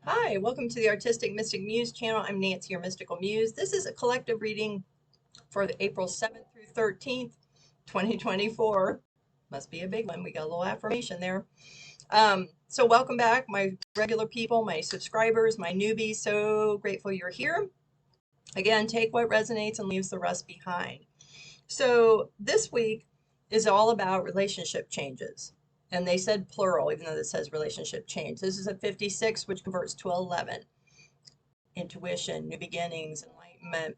Hi, welcome to the Artistic Mystic Muse channel. I'm Nancy, your mystical muse. This is a collective reading for the April 7th through 13th, 2024. Must be a big one. We got a little affirmation there. So welcome back, my regular people, my subscribers, my newbies. So grateful you're here. Again, take what resonates and leaves the rest behind. So this week is all about relationship changes. And they said plural, even though this says relationship change. This is a 56, which converts to 11. Intuition, new beginnings, enlightenment,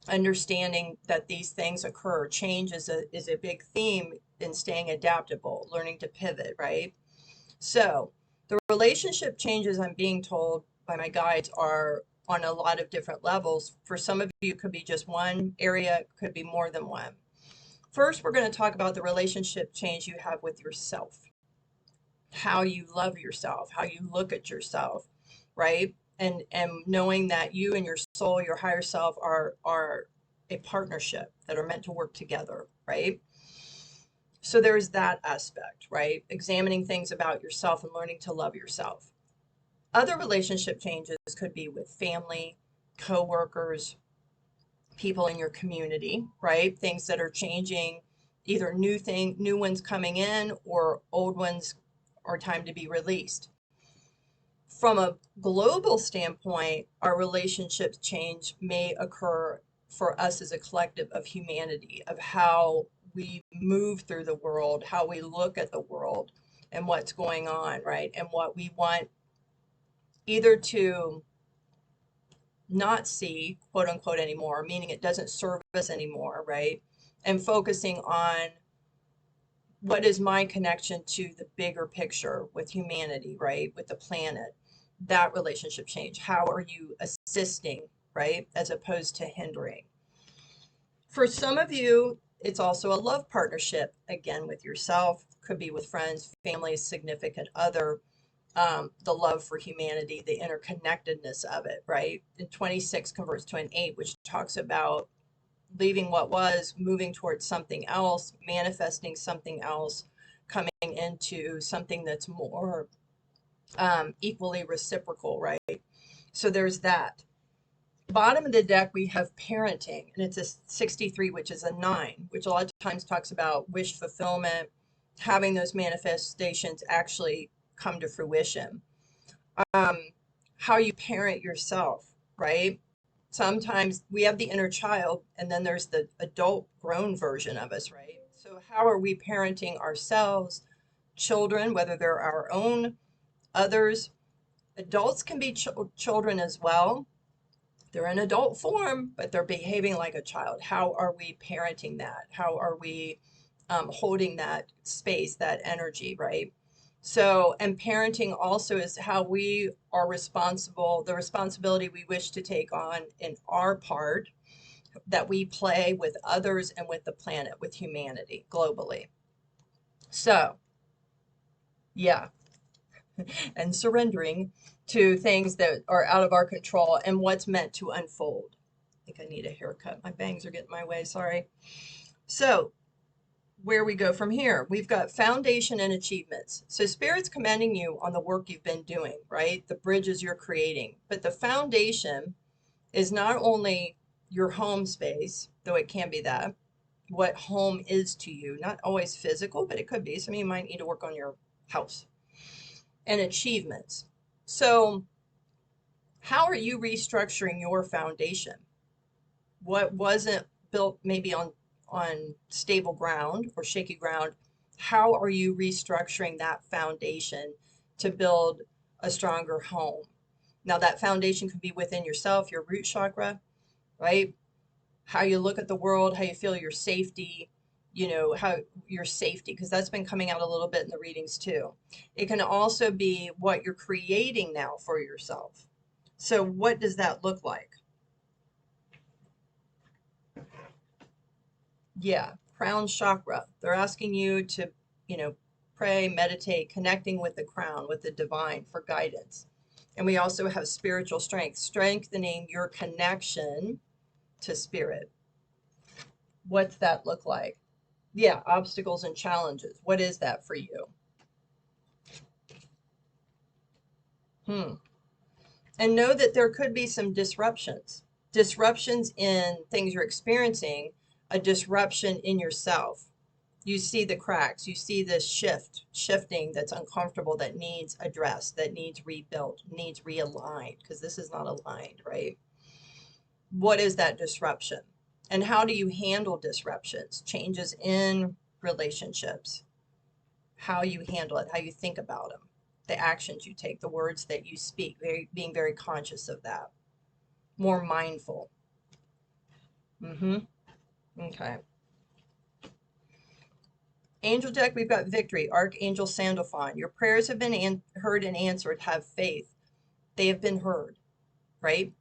understanding that these things occur. Change is a big theme in staying adaptable, learning to pivot, right? So the relationship changes I'm being told by my guides are on a lot of different levels. For some of you, it could be just one area, it could be more than one. First, we're going to talk about the relationship change you have with yourself, how you love yourself, how you look at yourself, right? And knowing that you and your soul, your higher self are a partnership that are meant to work together, right? So there's that aspect, right? Examining things about yourself and learning to love yourself. Other relationship changes could be with family, coworkers, people in your community, right? Things that are changing, either new ones coming in or old ones are time to be released. From a global standpoint, our relationships change may occur for us as a collective of humanity, of how we move through the world, how we look at the world and what's going on, right? And what we want either to not see, quote unquote, anymore, meaning it doesn't serve us anymore, right? And focusing on what is my connection to the bigger picture with humanity, right? With the planet, that relationship change. How are you assisting, right? As opposed to hindering. For some of you, it's also a love partnership, again, with yourself, could be with friends, family, significant other, the love for humanity, the interconnectedness of it, right? And 26 converts to an 8, which talks about leaving what was, moving towards something else, manifesting something else, coming into something that's more equally reciprocal, right? So there's that. Bottom of the deck, we have parenting, and it's a 63, which is a 9, which a lot of times talks about wish fulfillment, having those manifestations actually come to fruition. Um, how you parent yourself, right? Sometimes we have the inner child, and then there's the adult grown version of us, right? So, how are we parenting ourselves, children, whether they're our own, others? Adults can be children as well. They're in adult form, but they're behaving like a child. How are we parenting that? How are we holding that space, that energy, right? So, and parenting also is how we are responsible, the responsibility we wish to take on in our part that we play with others and with the planet, with humanity globally. So, yeah, and surrendering to things that are out of our control and what's meant to unfold. I think I need a haircut. My bangs are getting my way. Sorry. So, where we go from here, we've got foundation and achievements. So, Spirit's commending you on the work you've been doing, right? The bridges you're creating. But the foundation is not only your home space, though it can be that, what home is to you, not always physical, but it could be. Some of you might need to work on your house and achievements. So, how are you restructuring your foundation? What wasn't built maybe on stable ground or shaky ground? How are you restructuring that foundation to build a stronger home? Now, that foundation could be within yourself, your root chakra, right? How you look at the world, how you feel your safety, how your safety, because that's been coming out a little bit in the readings too. It can also be what you're creating now for yourself. So, what does that look like? Yeah, crown chakra. They're asking you to, pray, meditate, connecting with the crown, with the divine for guidance. And we also have spiritual strength, strengthening your connection to spirit. What's that look like? Yeah, obstacles and challenges. What is that for you? And know that there could be some disruptions. Disruptions in things you're experiencing, a disruption in yourself. You see the cracks, you see this shifting that's uncomfortable, that needs addressed, that needs rebuilt, needs realigned, because this is not aligned, right? What is that disruption? And how do you handle disruptions, changes in relationships? How you handle it, how you think about them, the actions you take, the words that you speak, being very conscious of that, more mindful. Okay. Angel deck, we've got Victory, Archangel Sandalphon. Your prayers have been heard and answered. Have faith. They have been heard, right?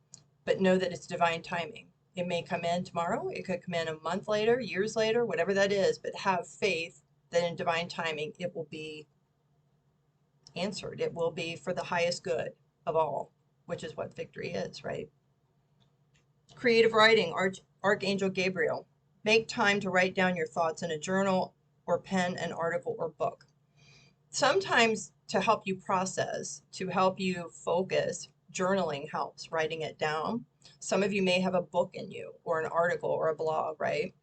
But know that it's divine timing. It may come in tomorrow. It could come in a month later, years later, whatever that is. But have faith that in divine timing, it will be answered. It will be for the highest good of all, which is what victory is, right? Creative writing, Archangel Gabriel. Make time to write down your thoughts in a journal or pen an article or book. Sometimes to help you process, to help you focus, journaling helps, writing it down. Some of you may have a book in you or an article or a blog, right?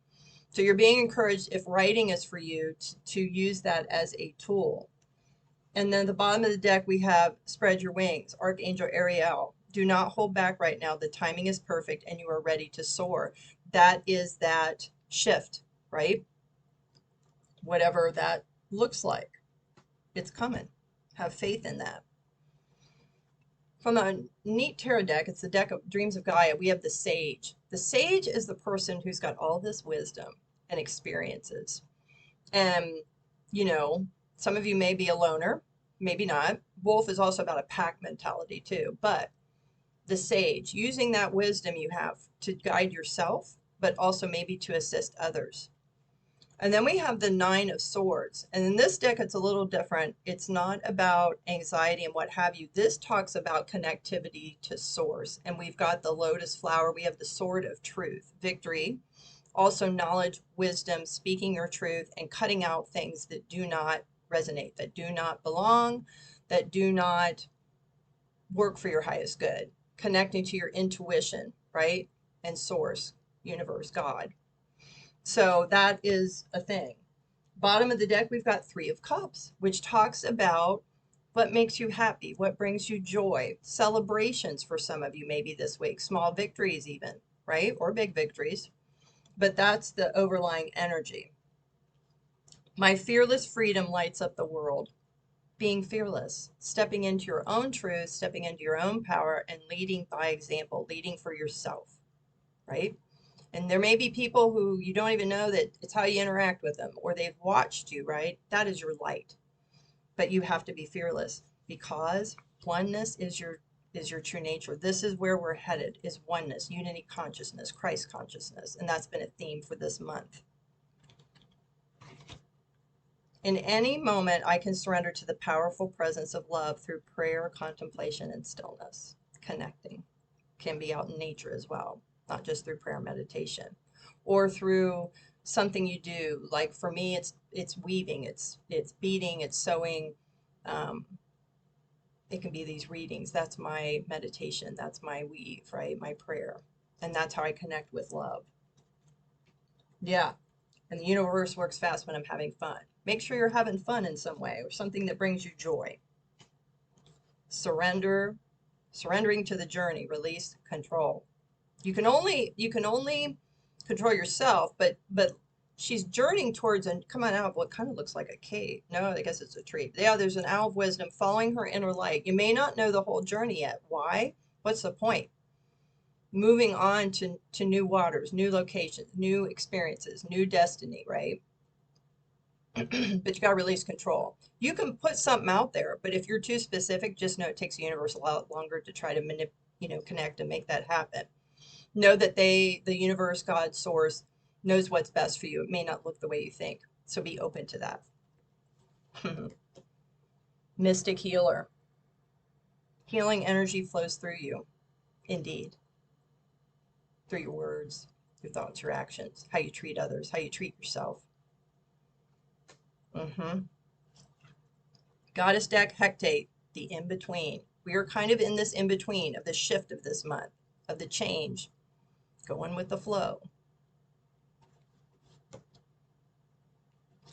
So you're being encouraged, if writing is for you, to use that as a tool. And then at the bottom of the deck, we have Spread Your Wings, Archangel Ariel. Do not hold back right now. The timing is perfect and you are ready to soar. That is that shift, right? Whatever that looks like, it's coming. Have faith in that. From a neat tarot deck, it's the deck of Dreams of Gaia, we have the Sage. The Sage is the person who's got all this wisdom and experiences. And, you know, some of you may be a loner, maybe not. Wolf is also about a pack mentality too. But the Sage, using that wisdom you have to guide yourself, but also maybe to assist others. And then we have the Nine of Swords. And in this deck, it's a little different. It's not about anxiety and what have you. This talks about connectivity to source. And we've got the lotus flower. We have the sword of truth, victory. Also knowledge, wisdom, speaking your truth, and cutting out things that do not resonate, that do not belong, that do not work for your highest good. Connecting to your intuition, right? And source, universe, God. So that is a thing. Bottom of the deck, we've got Three of Cups, which talks about what makes you happy, what brings you joy, celebrations for some of you maybe this week, small victories even, right? Or big victories. But that's the overlying energy. My fearless freedom lights up the world. Being fearless, stepping into your own truth, stepping into your own power, and leading by example, leading for yourself, right? And there may be people who you don't even know that it's how you interact with them, or they've watched you, right? That is your light. But you have to be fearless, because oneness is your true nature. This is where we're headed, is oneness, unity consciousness, Christ consciousness. And that's been a theme for this month. In any moment, I can surrender to the powerful presence of love through prayer, contemplation, and stillness. Connecting can be out in nature as well, not just through prayer meditation, or through something you do. Like for me, it's weaving, it's beading, it's sewing. It can be these readings. That's my meditation. That's my weave, right? My prayer. And that's how I connect with love. Yeah. And the universe works fast when I'm having fun. Make sure you're having fun in some way, or something that brings you joy. Surrendering to the journey, release, control. You can only control yourself, but she's journeying towards and coming out of what kind of looks like a cave. No, I guess it's a tree. Yeah, there's an owl of wisdom following her inner light. You may not know the whole journey yet. Why? What's the point? Moving on to new waters, new locations, new experiences, new destiny, right? But you got to release control. You can put something out there, but if you're too specific, just know it takes the universe a lot longer to try to connect and make that happen. Know that the universe, God, source, knows what's best for you. It may not look the way you think, so be open to that. Mystic healer. Healing energy flows through you, indeed. Through your words, your thoughts, your actions, how you treat others, how you treat yourself. Goddess deck, Hecate, the in-between. We are kind of in this in-between of the shift of this month, of the change, going with the flow.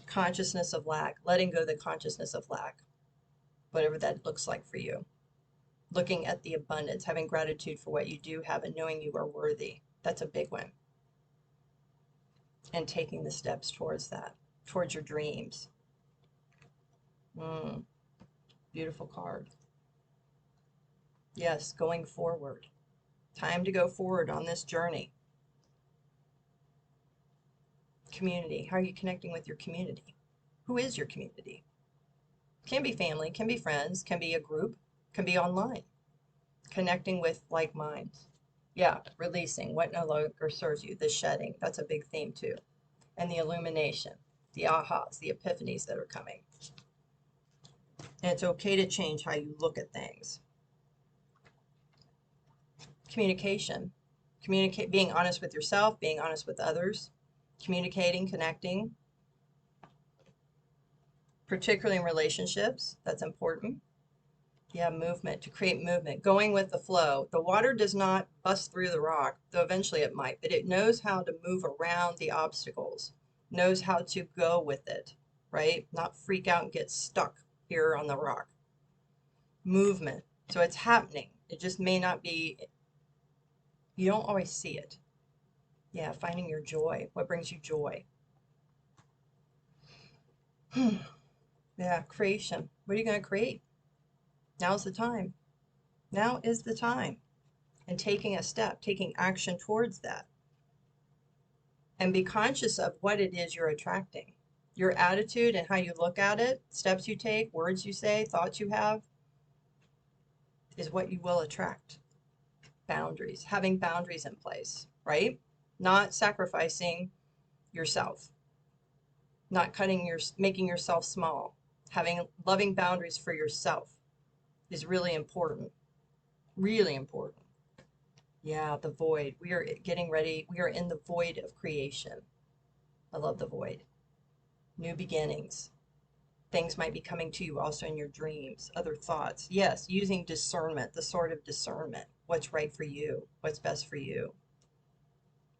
Consciousness of lack, letting go of the consciousness of lack, whatever that looks like for you. Looking at the abundance, having gratitude for what you do have and knowing you are worthy. That's a big one. And taking the steps towards that, towards your dreams. Beautiful card. Yes, going forward. Time to go forward on this journey. Community. How are you connecting with your community? Who is your community? Can be family, can be friends, can be a group, can be online. Connecting with like minds. Yeah, releasing what no longer serves you. The shedding. That's a big theme too. And the illumination. The ahas, the epiphanies that are coming. And it's okay to change how you look at things. Communication. Being honest with yourself, being honest with others. Communicating, connecting, particularly in relationships. That's important. Yeah, movement, to create movement, going with the flow. The water does not bust through the rock, though eventually it might, but it knows how to move around the obstacles, knows how to go with it, right? Not freak out and get stuck here on the rock. Movement. So it's happening. It just may not be, you don't always see it. Yeah, finding your joy. What brings you joy? Yeah, creation. What are you going to create? Now's the time. Now is the time. And taking a step, taking action towards that. And be conscious of what it is you're attracting. Your attitude and how you look at it, steps you take, words you say, thoughts you have, is what you will attract. Boundaries. Having boundaries in place, right? Not sacrificing yourself. Not making yourself small. Having loving boundaries for yourself is really important. Really important. Yeah, the void. We are getting ready. We are in the void of creation. I love the void. New beginnings. Things might be coming to you also in your dreams, other thoughts. Yes, using discernment, the sword of discernment. What's right for you? What's best for you?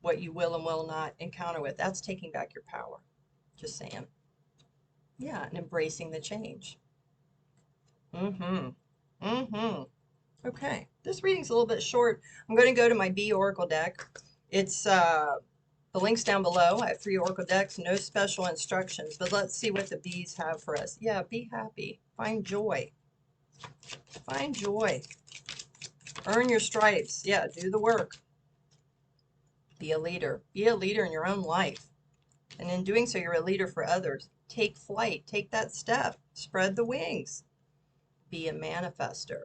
What you will and will not encounter with. That's taking back your power. Just saying. Yeah, and embracing the change. Okay, this reading's a little bit short. I'm going to go to my B Oracle deck. It's the link's down below. I have 3 Oracle decks, no special instructions, but let's see what the B's have for us. Yeah, be happy. Find joy. Find joy. Earn your stripes. Yeah, do the work. Be a leader. Be a leader in your own life. And in doing so, you're a leader for others. Take flight. Take that step. Spread the wings. Be a manifester.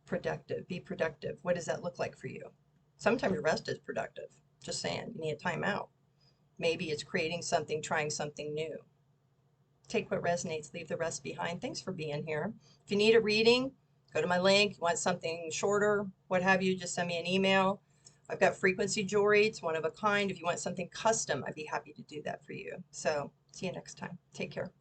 Productive. Be productive. What does that look like for you? Sometimes your rest is productive. Just saying, you need a timeout. Maybe it's creating something, trying something new. Take what resonates, leave the rest behind. Thanks for being here. If you need a reading, go to my link. You want something shorter, what have you, just send me an email. I've got frequency jewelry. It's one of a kind. If you want something custom, I'd be happy to do that for you. So see you next time. Take care.